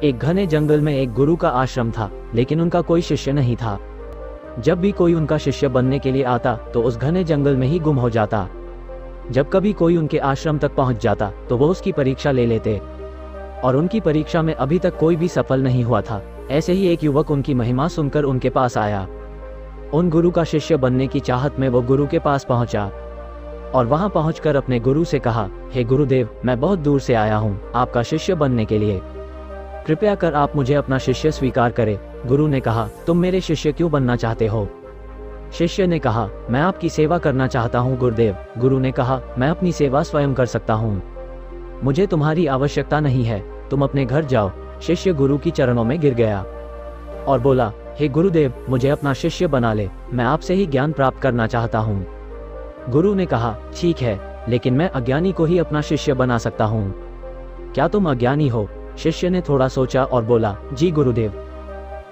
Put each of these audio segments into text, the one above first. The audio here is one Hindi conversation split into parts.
एक घने जंगल में एक गुरु का आश्रम था, लेकिन उनका कोई शिष्य नहीं था। जब भी कोई उनका शिष्य बनने के लिए आता तो उस घने जंगल में ही गुम हो जाता। जब कभी कोई उनके आश्रम तक पहुंच जाता तो वो उसकी परीक्षा ले लेते, और उनकी परीक्षा में अभी तक कोई भी सफल नहीं हुआ था। ऐसे ही एक युवक उनकी महिमा सुनकर उनके पास आया। उन गुरु का शिष्य बनने की चाहत में वो गुरु के पास पहुंचा और वहां पहुंचकर अपने गुरु से कहा, हे गुरुदेव, मैं बहुत दूर से आया हूं आपका शिष्य बनने के लिए। कृपया कर आप मुझे अपना शिष्य स्वीकार करें। गुरु ने कहा, तुम मेरे शिष्य क्यों बनना चाहते हो? शिष्य ने कहा, मैं आपकी सेवा करना चाहता हूं गुरुदेव। गुरु ने कहा, मैं अपनी सेवा स्वयं कर सकता हूं, मुझे तुम्हारी आवश्यकता नहीं है, तुम अपने घर जाओ। शिष्य गुरु की चरणों में गिर गया और बोला, हे गुरुदेव, मुझे अपना शिष्य बना ले, मैं आपसे ही ज्ञान प्राप्त करना चाहता हूं। गुरु ने कहा, ठीक है, लेकिन मैं अज्ञानी को ही अपना शिष्य बना सकता हूं। क्या तुम अज्ञानी हो? शिष्य ने थोड़ा सोचा और बोला, जी गुरुदेव,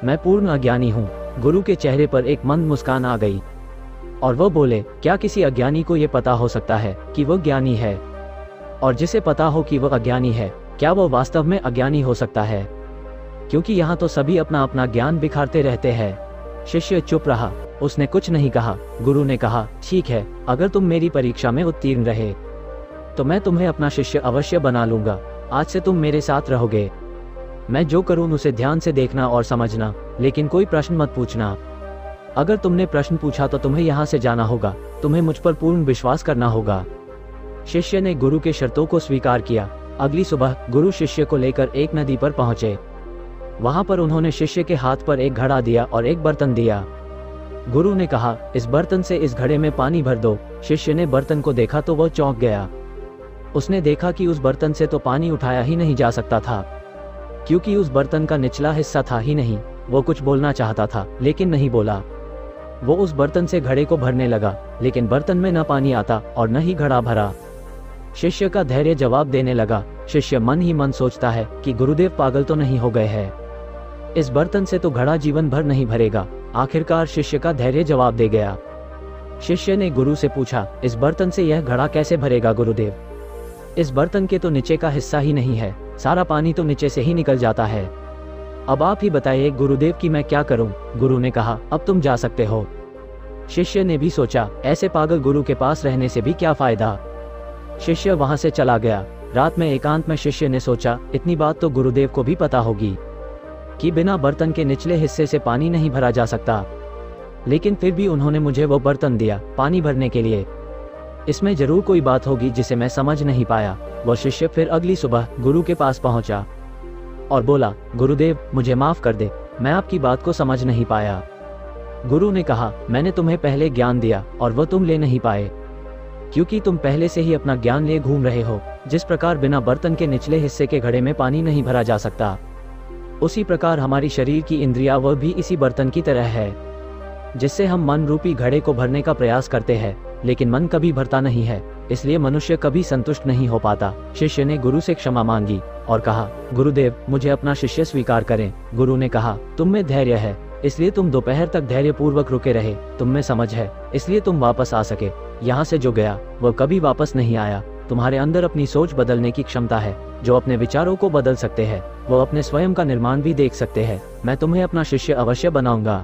मैं पूर्ण अज्ञानी हूँ। गुरु के चेहरे पर एक मंद मुस्कान आ गई और वो बोले, क्या किसी अज्ञानी को ये पता हो सकता है कि वो ज्ञानी है? और जिसे पता हो कि वो अज्ञानी है, क्या वो वास्तव में अज्ञानी हो सकता है? क्योंकि यहाँ तो सभी अपना अपना ज्ञान बिखारते रहते हैं। शिष्य चुप रहा, उसने कुछ नहीं कहा। गुरु ने कहा, ठीक है, अगर तुम मेरी परीक्षा में उत्तीर्ण रहे तो मैं तुम्हें अपना शिष्य अवश्य बना लूंगा। आज से तुम मेरे साथ रहोगे। मैं जो करूं उसे ध्यान से देखना और समझना, लेकिन कोई प्रश्न मत पूछना। अगर तुमने प्रश्न पूछा तो तुम्हें यहाँ से जाना होगा। तुम्हें मुझ पर पूर्ण विश्वास करना होगा। शिष्य ने गुरु के शर्तों को स्वीकार किया। अगली सुबह गुरु शिष्य को लेकर एक नदी पर पहुंचे। वहां पर उन्होंने शिष्य के हाथ पर एक घड़ा दिया और एक बर्तन दिया। गुरु ने कहा, इस बर्तन से इस घड़े में पानी भर दो। शिष्य ने बर्तन को देखा तो वह चौंक गया। उसने देखा कि उस बर्तन से तो पानी उठाया ही नहीं जा सकता था, क्योंकि उस बर्तन का निचला हिस्सा था ही नहीं। वो कुछ बोलना चाहता था लेकिन नहीं बोला। वो उस बर्तन से घड़े को भरने लगा, लेकिन बर्तन में न पानी आता और न ही घड़ा भरा। शिष्य का धैर्य जवाब देने लगा। शिष्य मन ही मन सोचता है कि गुरुदेव पागल तो नहीं हो गए हैं, इस बर्तन से तो घड़ा जीवन भर नहीं भरेगा। आखिरकार शिष्य का धैर्य जवाब दे गया। शिष्य ने गुरु से पूछा, इस बर्तन से यह घड़ा कैसे भरेगा गुरुदेव? इस बर्तन के तो नीचे का हिस्सा ही नहीं है, सारा पानी तो नीचे से ही निकल जाता है। अब आप ही बताइए गुरुदेव कि मैं क्या करूं? गुरु ने कहा, अब तुम जा सकते हो। शिष्य ने भी सोचा, ऐसे पागल गुरु के पास रहने से भी क्या फायदा। शिष्य वहां से चला गया। रात में एकांत में शिष्य ने सोचा, इतनी बात तो गुरुदेव को भी पता होगी कि बिना बर्तन के निचले हिस्से से पानी नहीं भरा जा सकता, लेकिन फिर भी उन्होंने मुझे वो बर्तन दिया पानी भरने के लिए। इसमें जरूर कोई बात होगी जिसे मैं समझ नहीं पाया। वह शिष्य फिर अगली सुबह गुरु के पास पहुंचा और बोला, गुरुदेव, मुझे माफ कर दे, मैं आपकी बात को समझ नहीं पाया। गुरु ने कहा, मैंने तुम्हें पहले ज्ञान दिया और वह तुम ले नहीं पाए, क्योंकि तुम पहले से ही अपना ज्ञान ले घूम रहे हो। जिस प्रकार बिना बर्तन के निचले हिस्से के घड़े में पानी नहीं भरा जा सकता, उसी प्रकार हमारी शरीर की इंद्रियां वह भी इसी बर्तन की तरह है, जिससे हम मन रूपी घड़े को भरने का प्रयास करते हैं, लेकिन मन कभी भरता नहीं है। इसलिए मनुष्य कभी संतुष्ट नहीं हो पाता। शिष्य ने गुरु से क्षमा मांगी और कहा, गुरुदेव, मुझे अपना शिष्य स्वीकार करें। गुरु ने कहा, तुम में धैर्य है, इसलिए तुम दोपहर तक धैर्यपूर्वक रुके रहे। तुम में समझ है, इसलिए तुम वापस आ सके। यहाँ से जो गया वह कभी वापस नहीं आया। तुम्हारे अंदर अपनी सोच बदलने की क्षमता है। जो अपने विचारों को बदल सकते हैं वो अपने स्वयं का निर्माण भी देख सकते हैं। मैं तुम्हें अपना शिष्य अवश्य बनाऊंगा।